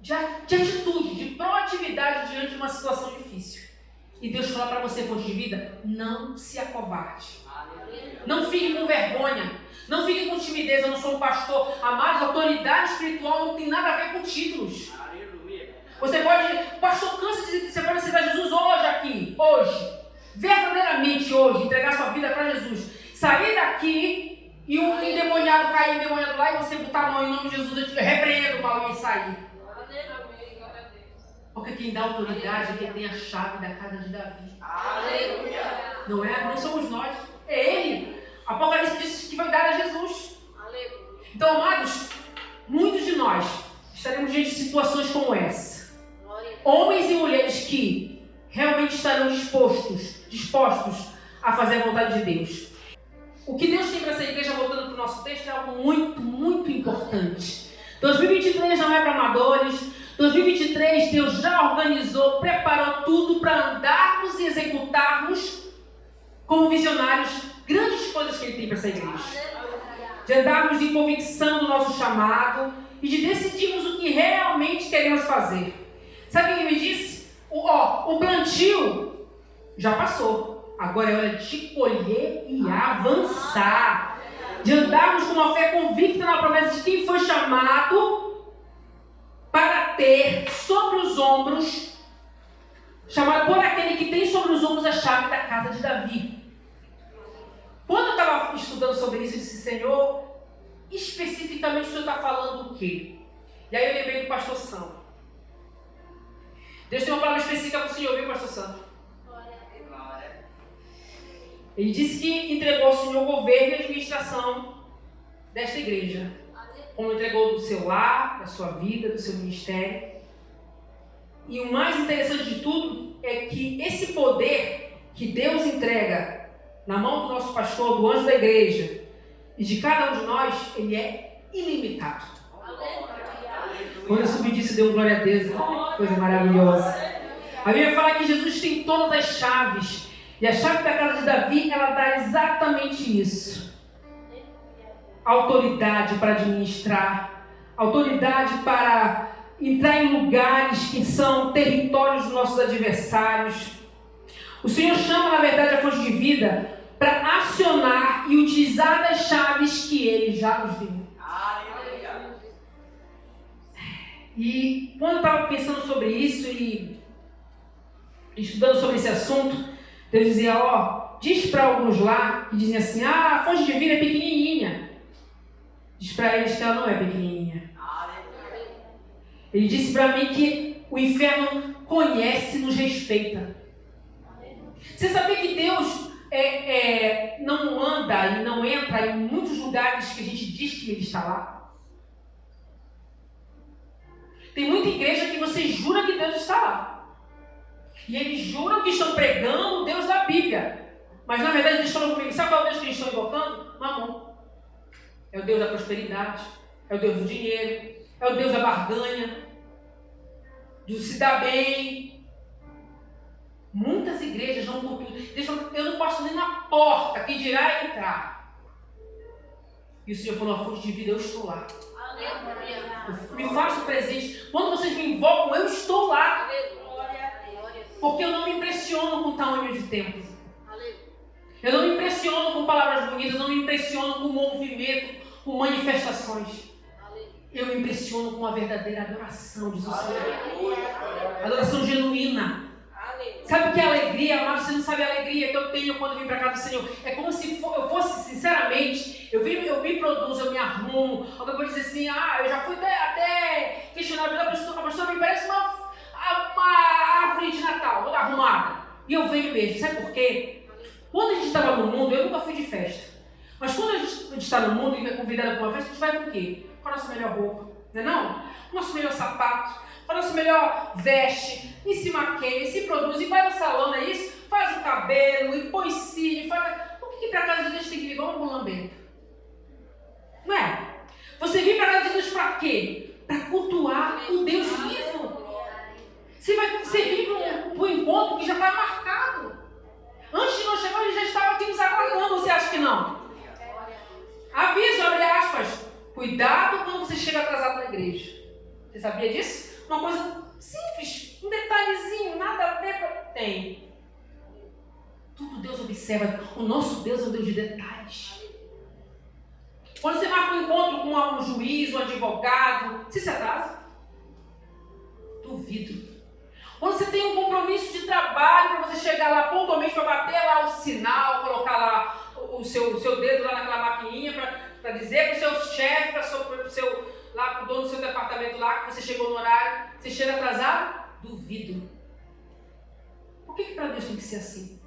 de atitude, de proatividade diante de uma situação difícil. E Deus fala para você, fonte de vida: não se acovarde. Não fique com vergonha. Não fique com timidez. Eu não sou um pastor. Amados, autoridade espiritual não tem nada a ver com títulos. Você pode, o pastor cansa de dizer que você pode aceitar Jesus hoje, verdadeiramente hoje, entregar sua vida para Jesus. Sair daqui e um endemoniado cair endemoniado lá e você botar a mão em nome de Jesus, eu te repreendo o mal e sair. Porque quem dá autoridade é quem tem a chave da casa de Davi. Aleluia. Não somos nós, é Ele. Apocalipse diz que vai dar a Jesus. Então, amados, muitos de nós estaremos diante de situações como essa. Homens e mulheres que realmente estarão dispostos a fazer a vontade de Deus. O que Deus tem para essa igreja, voltando para o nosso texto, é algo muito, muito importante. 2023 não é para amadores. 2023 Deus já organizou, preparou tudo para andarmos e executarmos como visionários grandes coisas que Ele tem para essa igreja. de andarmos em convicção do nosso chamado e de decidirmos o que realmente queremos fazer. Sabe o que ele me disse? O plantio já passou. Agora é hora de colher e avançar. De andarmos com uma fé convicta na promessa de quem foi chamado para ter sobre os ombros, chamado por aquele que tem sobre os ombros a chave da casa de Davi. Quando eu estava estudando sobre isso, eu disse, Senhor, especificamente o Senhor está falando o quê? E aí eu lembrei do pastor Santo. Deus tem uma palavra específica para o Senhor, viu, pastor Santo? Ele disse que entregou ao Senhor o governo e a administração desta igreja. Como entregou do seu lar, da sua vida, do seu ministério. E o mais interessante de tudo é que esse poder que Deus entrega na mão do nosso pastor, do anjo da igreja e de cada um de nós, ele é ilimitado. Quando eu subi disso, deu glória a Deus. Coisa maravilhosa. A Bíblia fala que Jesus tem todas as chaves. E a chave da casa de Davi, ela dá exatamente isso. Autoridade para administrar. Autoridade para entrar em lugares que são territórios dos nossos adversários. O Senhor chama, na verdade, a fonte de vida para acionar e utilizar das chaves que Ele já nos deu. E quando eu estava pensando sobre isso e estudando sobre esse assunto, Deus dizia, diz para alguns lá que dizem assim, a fonte de vida é pequenininha. Diz para eles que ela não é pequenininha. Ele disse para mim que o inferno conhece e nos respeita. Você sabia que Deus não anda e não entra em muitos lugares que a gente diz que Ele está lá? Tem muita igreja que você jura que Deus está lá. E eles juram que estão pregando o Deus da Bíblia. Mas na verdade eles falam comigo, sabe qual é o Deus que eles estão invocando? Mamon. É o Deus da prosperidade, é o Deus do dinheiro, é o Deus da barganha, do se dar bem. Muitas igrejas não cultuam. Eu não passo nem na porta, quem dirá entrar. E o Senhor falou, a fonte de vida, eu estou lá. Me faça o presente. Quando vocês me invocam, eu estou lá. Porque eu não me impressiono com tamanho de tempo. Eu não me impressiono com palavras bonitas, eu não me impressiono com movimento, com manifestações. Eu me impressiono com a verdadeira adoração de Jesus. Adoração genuína. Sabe o que é alegria, amado? Você não sabe a alegria que eu tenho quando eu vim para casa do Senhor. É como se eu fosse, sinceramente, eu me produzo, eu me arrumo. Alguém pode dizer assim, eu já fui até questionado pela pessoa, a pessoa me parece uma árvore de Natal, toda arrumada. E eu venho mesmo, sabe por quê? Quando a gente estava no mundo, eu nunca fui de festa. Mas quando a gente está no mundo e é convidado para uma festa, a gente vai com o quê? Com a nossa melhor roupa, não é não? Com o nosso melhor sapato, com a nossa melhor veste, e se maqueia, e se produz, e vai no salão, não é isso? Faz o cabelo, e põe cílio, Por que para casa de Deus tem que vir igual um mulambento? Não é? Você vem para casa de Deus para quê? Para cultuar o Deus vivo. Você vem para um encontro que já está marcado. Antes de nós chegarmos, ele já estava aqui nos aguardando. Você acha que não? Aviso, abre aspas. Cuidado quando você chega atrasado na igreja. Você sabia disso? Uma coisa simples, um detalhezinho, nada a ver. Tem. Tudo Deus observa. O nosso Deus é um Deus de detalhes. Quando você marca um encontro com um juiz, um advogado, você se atrasa? Duvido. Quando você tem um compromisso de trabalho para você chegar lá pontualmente para bater lá o sinal, colocar lá o seu dedo lá naquela maquininha para dizer para o seu chefe, para o dono do seu departamento lá que você chegou no horário, você chega atrasado? Duvido. Por que para Deus tem que ser assim?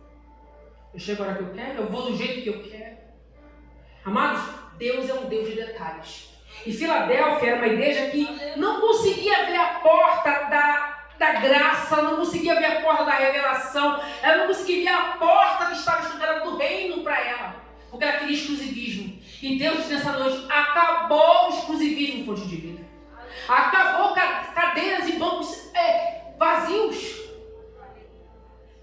Eu chego a hora que eu quero, eu vou do jeito que eu quero. Amados, Deus é um Deus de detalhes. E Filadélfia era uma igreja que não conseguia ver a porta da graça, não conseguia ver a porta da revelação, ela não conseguia ver a porta que estava estudando do reino para ela, porque ela queria exclusivismo. E Deus, nessa noite, acabou o exclusivismo fonte de vida. Acabou cadeiras e bancos vazios.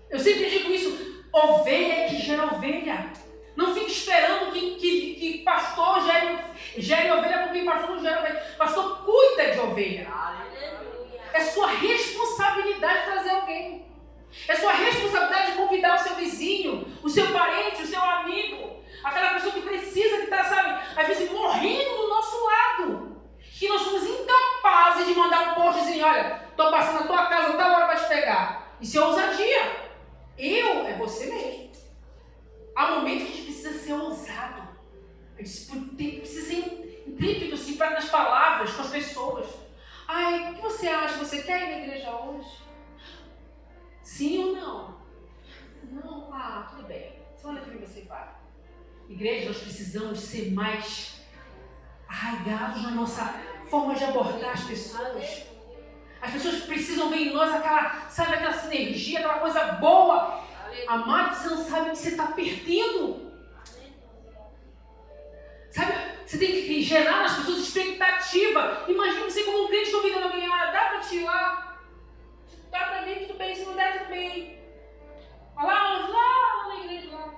Eu sempre digo isso, ovelha que gera ovelha. Não fique esperando que pastor gere Pastor, cuida de ovelha. É sua responsabilidade trazer alguém. É sua responsabilidade convidar o seu vizinho, o seu parente, o seu amigo, aquela pessoa que precisa, que está, sabe, às vezes morrendo do nosso lado. Que nós somos incapazes de mandar um post dizendo, olha, estou passando na tua casa, tal hora para te pegar. Isso é ousadia. É você mesmo. Há momentos que a gente precisa ser ousado. A gente precisa ser intrépido assim, nas palavras, com as pessoas. Ai, o que você acha? Você quer ir na igreja hoje? Sim ou não? Não? Ah, tudo bem. Semana que vem você vai. Igreja, nós precisamos ser mais arraigados na nossa forma de abordar as pessoas. As pessoas precisam ver em nós aquela sinergia, aquela coisa boa. Amado, você não sabe o que você está perdendo. Sabe, você tem que gerar nas pessoas expectativa. Imagina você como um crente convidando alguém, olha, dá para te ir lá? Dá para vir, tudo bem, se não der, tudo bem. Olha lá na igreja lá.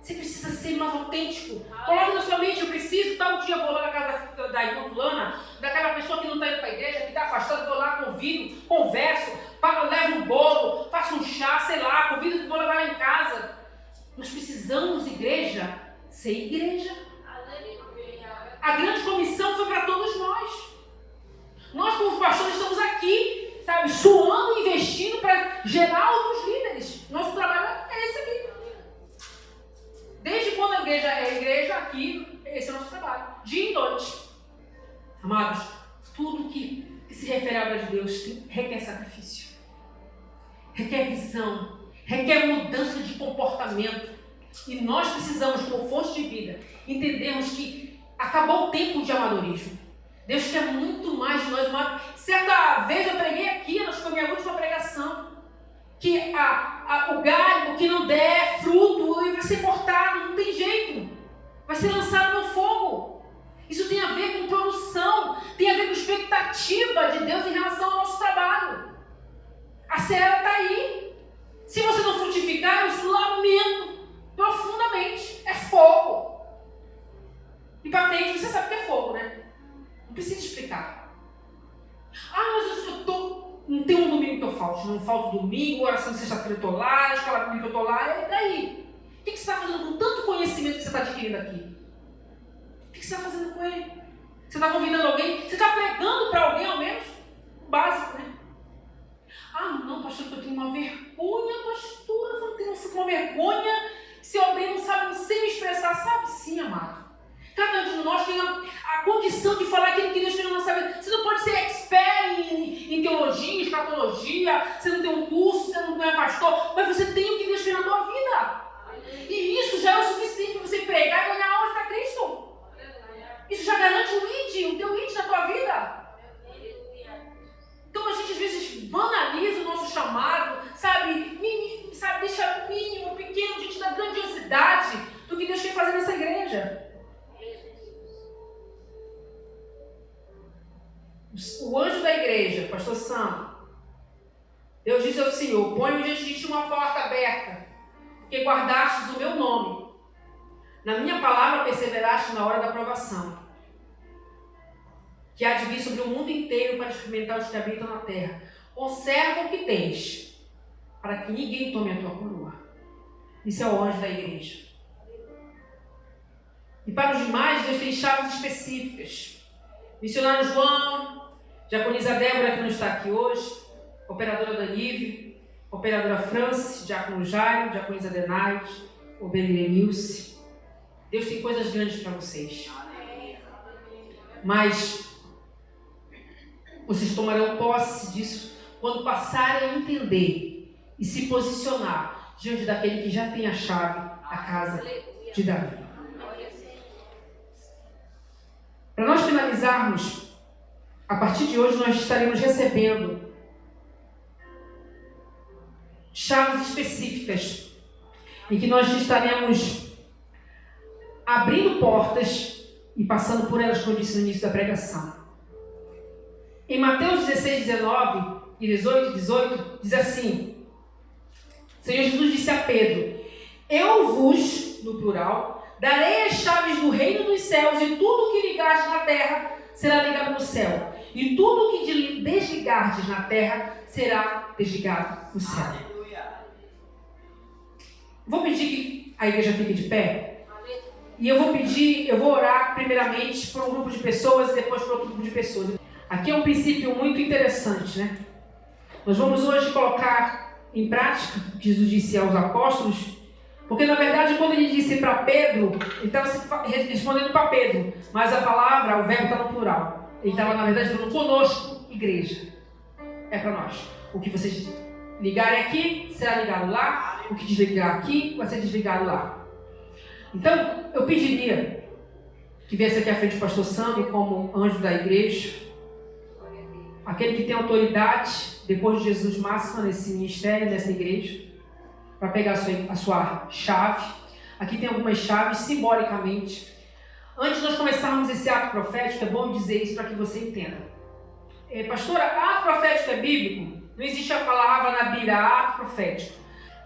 Você precisa ser mais autêntico. Coloque na sua mente, eu preciso, tal dia vou lá na casa da irmã fulana, daquela pessoa que não está indo para a igreja, que está afastada, vou lá, convido, converso, levo um bolo, faço um chá, sei lá, convido que vou levar lá em casa. Nós precisamos, igreja, ser igreja. A grande comissão foi para todos nós. Nós, como pastores, estamos aqui, sabe, suando, investindo para gerar outros líderes. Nosso trabalho é esse aqui. Desde quando a igreja é igreja, aqui, esse é o nosso trabalho. Dia e noite. Amados, tudo que se refere à obra de Deus requer sacrifício. Requer visão. Requer mudança de comportamento. E nós precisamos, como fonte de vida, entendermos que acabou o tempo de amadorismo. Deus quer muito mais de nós. Certa vez eu preguei aqui, acho que foi a minha última pregação, que o galho que não der fruto, ele vai ser cortado, não tem jeito. Vai ser lançado no fogo. Isso tem a ver com produção, tem a ver com expectativa de Deus em relação ao nosso trabalho. A seara está aí. Se você não frutificar, eu se lamento profundamente. É fogo. E para crente, você sabe que é fogo, né? Não precisa explicar. Mas não tem um domingo que eu falto. Não falto domingo, oração de sexta-feira eu estou lá, escola bíblica eu estou lá. E daí? O que você está fazendo com tanto conhecimento que você está adquirindo aqui? O que você está fazendo com ele? Você está convidando alguém? Você está pregando para alguém ao menos? O básico, né? Não, pastor, eu tenho uma vergonha, pastor. Eu não tenho uma vergonha. Se alguém não sabe, não sei me expressar. Sabe sim, amado. Cada um de nós tem a condição de falar aquilo que Deus fez na nossa vida. Você não pode ser expert em teologia, em escatologia, você não tem um curso, você não é pastor, mas você tem o que Deus fez na tua vida. E isso já é o suficiente para você pregar e ganhar almas para Cristo. Isso já garante o teu id na tua vida. Então a gente às vezes banaliza o nosso chamado, sabe, deixa mínimo, pequeno, diante da grandiosidade do que Deus quer fazer nessa igreja. O anjo da igreja, pastor Sam, Deus disse ao Senhor, põe diante de ti uma porta aberta, porque guardastes o meu nome. Na minha palavra perseveraste na hora da provação, que há de vir sobre o mundo inteiro para experimentar os que habitam na terra. Conserva o que tens, para que ninguém tome a tua coroa. Isso é o anjo da igreja. E para os demais, Deus tem chaves específicas. Missionário João, diaconisa Débora, que não está aqui hoje, operadora Danive, operadora Francis, diácono Jairo, diaconisa Denais, ovelha Nilce. Deus tem coisas grandes para vocês. Mas vocês tomarão posse disso quando passarem a entender e se posicionar diante daquele que já tem a chave da casa de Davi. Para nós finalizarmos, a partir de hoje nós estaremos recebendo chaves específicas em que nós estaremos abrindo portas e passando por elas, como eu disse no início da pregação. Em Mateus 16, 19 e 18, diz assim: Senhor Jesus disse a Pedro, eu vos, no plural, darei as chaves do reino dos céus, e tudo o que ligares na terra será ligado no céu. E tudo que desligardes na terra será desligado no céu. Vou pedir que a igreja fique de pé. E eu vou orar primeiramente por um grupo de pessoas e depois por outro grupo de pessoas. Aqui é um princípio muito interessante, né? Nós vamos hoje colocar em prática o que Jesus disse aos apóstolos, porque na verdade quando ele disse para Pedro, ele estava respondendo para Pedro, mas a palavra, o verbo está no plural. Ele estava na verdade falando conosco, igreja. É para nós. O que vocês ligarem aqui, será ligado lá. O que desligar aqui, vai ser desligado lá. Então, eu pediria que viesse aqui à frente o pastor Sandro como anjo da igreja, aquele que tem autoridade, depois de Jesus, máxima nesse ministério, nessa igreja, para pegar a sua chave. Aqui tem algumas chaves, simbolicamente. Antes de nós começarmos esse ato profético, é bom dizer isso para que você entenda. Pastora, ato profético é bíblico? Não existe a palavra na Bíblia, ato profético.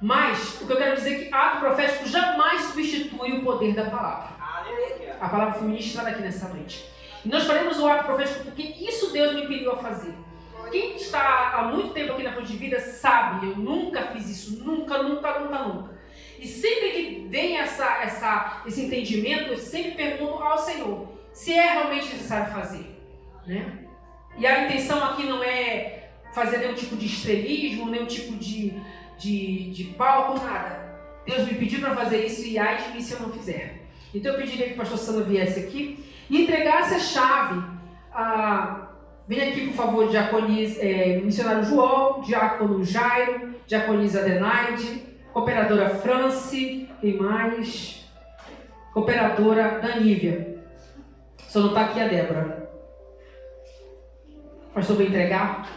Mas, o que eu quero dizer é que ato profético jamais substitui o poder da palavra. A palavra foi ministrada aqui nessa noite. E nós faremos o ato profético porque isso Deus me impediu a fazer. Quem está há muito tempo aqui na Fonte de Vida sabe, eu nunca fiz isso. Nunca. E sempre que vem esse entendimento, eu sempre pergunto ao Senhor se é realmente necessário fazer. Né? E a intenção aqui não é fazer nenhum tipo de estrelismo, nenhum tipo de palco, nada. Deus me pediu para fazer isso e ai de mim se eu não fizer. Então eu pediria que o pastor Sandro viesse aqui e entregasse a chave. Vem aqui, por favor, missionário João, diácono Jairo, diaconisa Adenaide, cooperadora Franci, quem mais? Cooperadora Danívia. Só não está aqui a Débora. O pastor vai entregar.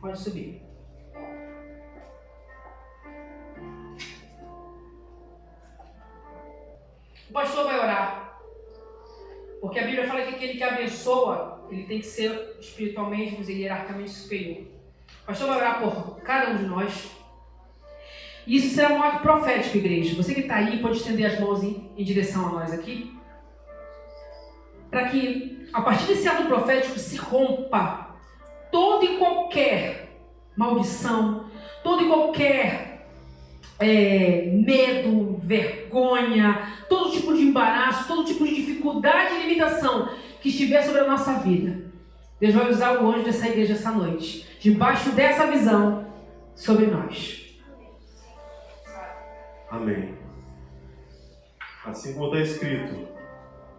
Pode subir. O pastor vai orar. Porque a Bíblia fala que aquele que abençoa, ele tem que ser espiritualmente, e hierarquicamente superior. O pastor vai orar por cada um de nós. E isso será um ato profético, igreja. Você que está aí pode estender as mãos em direção a nós aqui. Para que, a partir desse ato profético, se rompa toda e qualquer maldição, todo e qualquer medo, vergonha, todo tipo de embaraço, todo tipo de dificuldade e limitação que estiver sobre a nossa vida. Deus vai usar o anjo dessa igreja essa noite, debaixo dessa visão, sobre nós. Amém. Assim como está escrito,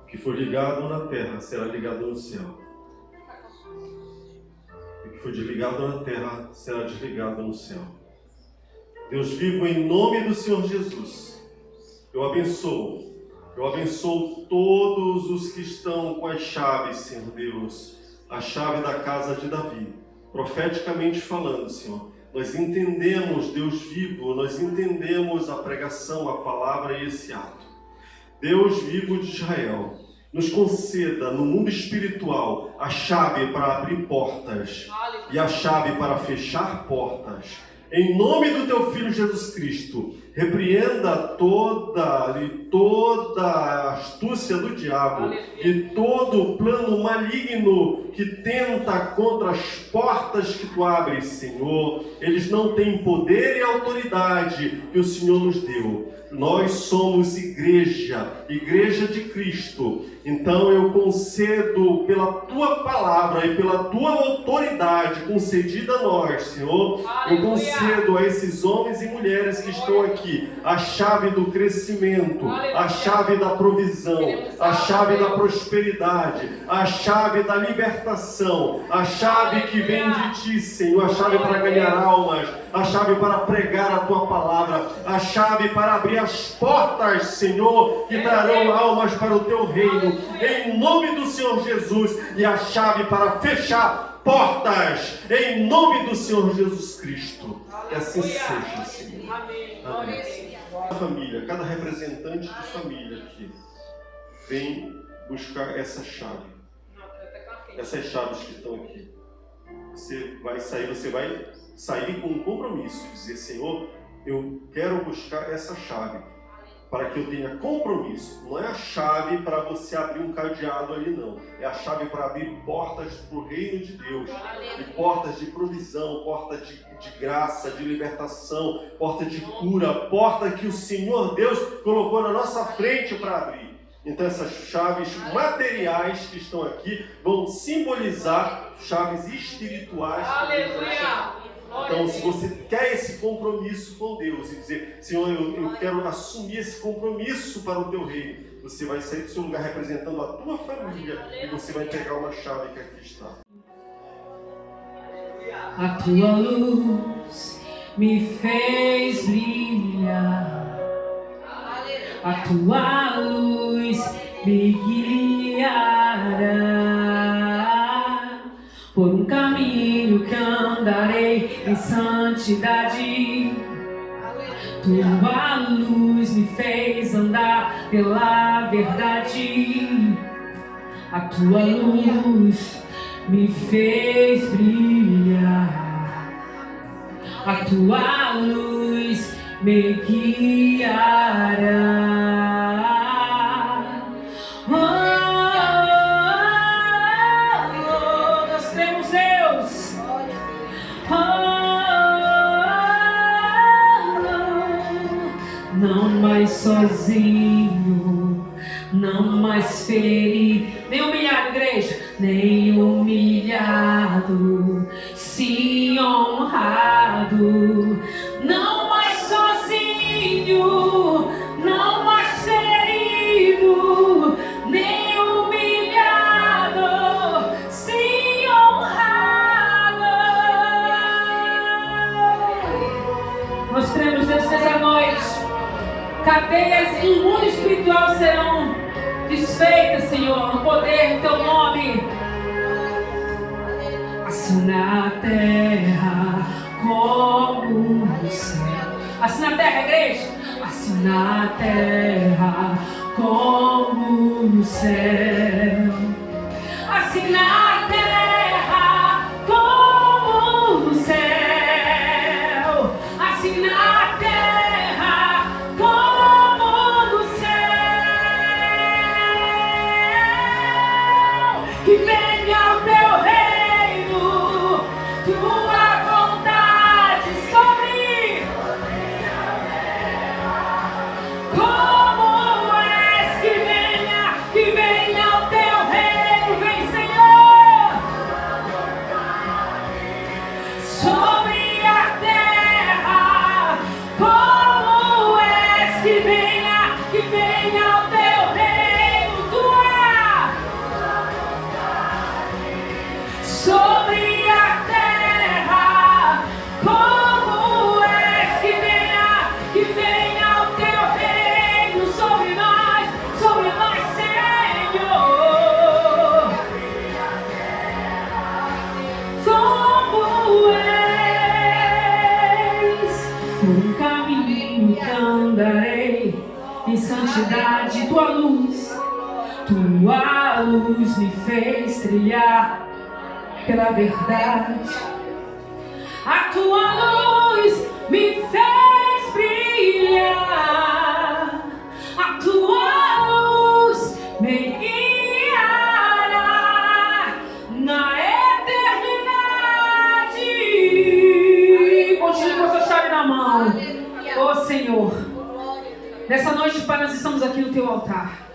que for ligado na terra, será ligado no céu. E que for desligado na terra, será desligado no céu. Deus vivo, em nome do Senhor Jesus, eu abençoo todos os que estão com as chaves, Senhor Deus, a chave da casa de Davi, profeticamente falando, Senhor. Nós entendemos, Deus vivo, nós entendemos a pregação, a palavra e esse ato. Deus vivo de Israel, nos conceda no mundo espiritual a chave para abrir portas e a chave para fechar portas. Em nome do teu Filho Jesus Cristo, repreenda toda astúcia do diabo e todo o plano maligno que tenta contra as portas que tu abres, Senhor. Eles não têm poder e autoridade que o Senhor nos deu. Nós somos igreja de Cristo. Então eu concedo pela tua palavra e pela tua autoridade concedida a nós, Senhor, eu concedo a esses homens e mulheres que estão aqui a chave do crescimento, a chave da provisão, a chave da prosperidade, a chave da libertação, a chave que vem de ti, Senhor, a chave para ganhar almas, a chave para pregar a tua palavra, a chave para abrir as portas, Senhor, que trarão almas para o teu reino, em nome do Senhor Jesus, e a chave para fechar portas, em nome do Senhor Jesus Cristo. Que assim seja, Senhor. Amém. Família, cada representante de família aqui, vem buscar essa chave. Essas chaves que estão aqui. Você vai sair com um compromisso, dizer, Senhor, eu quero buscar essa chave, para que eu tenha compromisso. Não é a chave chave para você abrir um cadeado ali, não. É a chave para abrir portas para o reino de Deus. E portas de provisão, porta de graça, de libertação, porta de cura, porta que o Senhor Deus colocou na nossa frente para abrir. Então essas chaves materiais que estão aqui vão simbolizar chaves espirituais. Aleluia! Então, se você quer esse compromisso com Deus e dizer, Senhor, eu quero assumir esse compromisso para o teu reino, você vai sair do seu lugar representando a tua família e você vai pegar uma chave que aqui está. A tua luz me fez brilhar, a tua luz me guiará por um caminho que andarei em santidade. Tua luz me fez andar pela verdade. A tua luz me fez brilhar. A tua luz me guiará. Nós temos Deus. Não mais sozinho, não mais ferido, nem humilhado, igreja, nem humilhado, sim honrado. Não mais sozinho, não mais ferido, nem humilhado, sim honrado. Nós cremos Deus nessa noite. Cadeias no mundo espiritual serão desfeitas, Senhor, no poder do teu nome. Assim na terra como no céu. Assim na terra, igreja. Assim na terra como no céu. Assim na terra como no céu. Assim na terra como no céu. Que venha o teu reino, tua vontade sobre como és. Que venha o teu reino, vem Senhor, sobre a terra como és. Que venha o teu reino, tua sobre a terra como és. Que venha o teu reino sobre nós, Senhor. Como és, por um caminho que andarei em santidade. Tua luz me fez trilhar pela verdade. A tua luz me fez brilhar. A tua luz me guiará na eternidade. Continue com a sua chave na mão. Ó Senhor, nessa noite, Pai, nós estamos aqui no teu altar.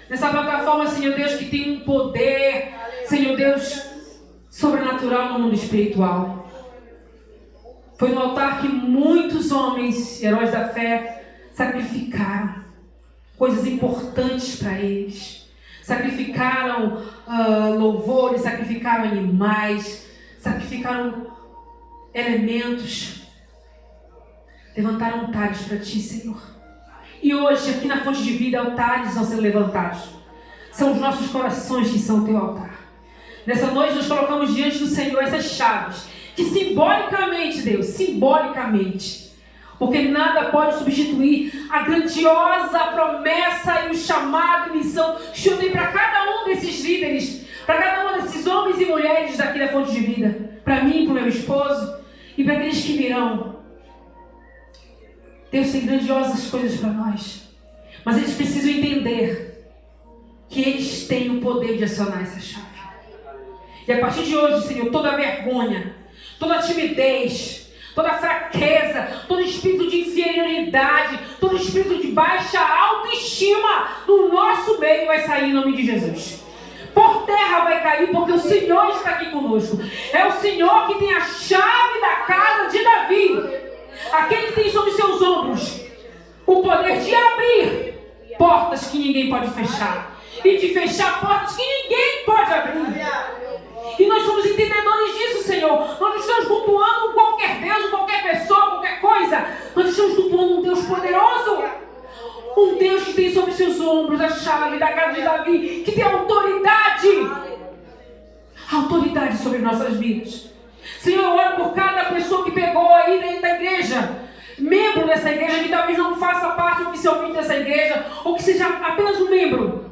Nessa plataforma, Senhor Deus, que tem um poder, Senhor Deus, sobrenatural no mundo espiritual. Foi no altar que muitos homens, heróis da fé, sacrificaram coisas importantes para eles. Sacrificaram louvores, sacrificaram animais, sacrificaram elementos. Levantaram altares para ti, Senhor. E hoje, aqui na Fonte de Vida, altares estão sendo levantados. São os nossos corações que são o teu altar. Nessa noite, nós colocamos diante do Senhor essas chaves, que simbolicamente, Deus, simbolicamente, porque nada pode substituir a grandiosa promessa e o chamado e missão que eu dei para cada um desses líderes, para cada um desses homens e mulheres daqui da Fonte de Vida, para mim, para o meu esposo e para aqueles que virão. Deus tem grandiosas coisas para nós, mas eles precisam entender eles têm o poder de acionar essa chave. E a partir de hoje, Senhor, toda vergonha, toda timidez, toda fraqueza, todo espírito de inferioridade, todo espírito de baixa autoestima no nosso meio vai sair em nome de Jesus. Por terra vai cair, porque o Senhor está aqui conosco. É o Senhor que tem a chave da casa de Davi. Aquele que tem sobre seus ombros o poder de abrir portas que ninguém pode fechar. E de fechar portas que ninguém pode abrir. E nós somos entendedores disso, Senhor. Nós não estamos cultuando qualquer Deus, qualquer pessoa, qualquer coisa. Nós estamos cultuando um Deus poderoso. Um Deus que tem sobre seus ombros a chave da casa de Davi, que tem autoridade. Autoridade sobre nossas vidas. Senhor, eu oro por cada pessoa que pegou aí dentro da igreja, membro dessa igreja, que talvez não faça parte oficialmente dessa igreja, ou que seja apenas um membro.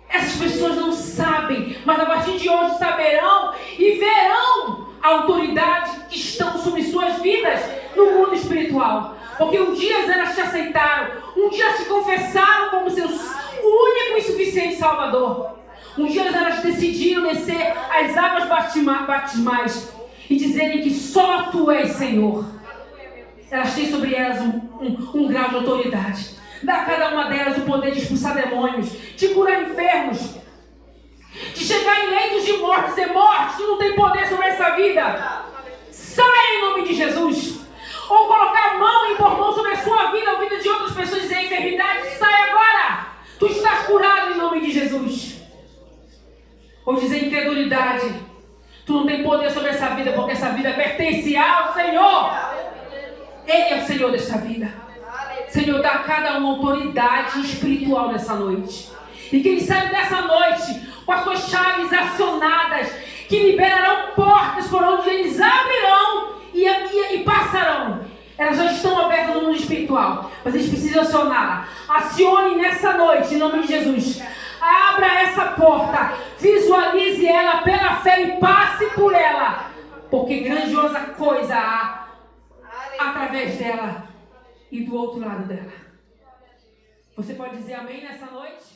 Essas pessoas não sabem, mas a partir de hoje saberão e verão a autoridade que estão sobre suas vidas no mundo espiritual. Porque um dia elas te aceitaram, um dia te confessaram como seu único e suficiente Salvador. Um dia elas decidiram descer as águas batismais e dizerem que só Tu és Senhor. Elas têm sobre elas um grau de autoridade. Dá a cada uma delas o poder de expulsar demônios, de curar enfermos, de chegar em leitos de morte, dizer: morte, Tu não tem poder sobre essa vida. Saia em nome de Jesus. Ou colocar a mão e impor mão sobre a sua vida, a vida de outras pessoas, dizer: enfermidade, sai agora. Tu estás curado em nome de Jesus. Ou dizer: incredulidade, Tu não tem poder sobre essa vida, porque essa vida pertence ao Senhor. Ele é o Senhor desta vida. Senhor, dá a cada um autoridade espiritual nessa noite. E que eles saiam dessa noite com as suas chaves acionadas, que liberarão portas por onde eles abrirão e passarão. Elas já estão abertas no mundo espiritual, mas eles precisam acioná-la. Acione nessa noite, em nome de Jesus. Abra essa porta, visualize ela pela fé e passe por ela, porque grandiosa coisa há através dela e do outro lado dela. Você pode dizer amém nessa noite?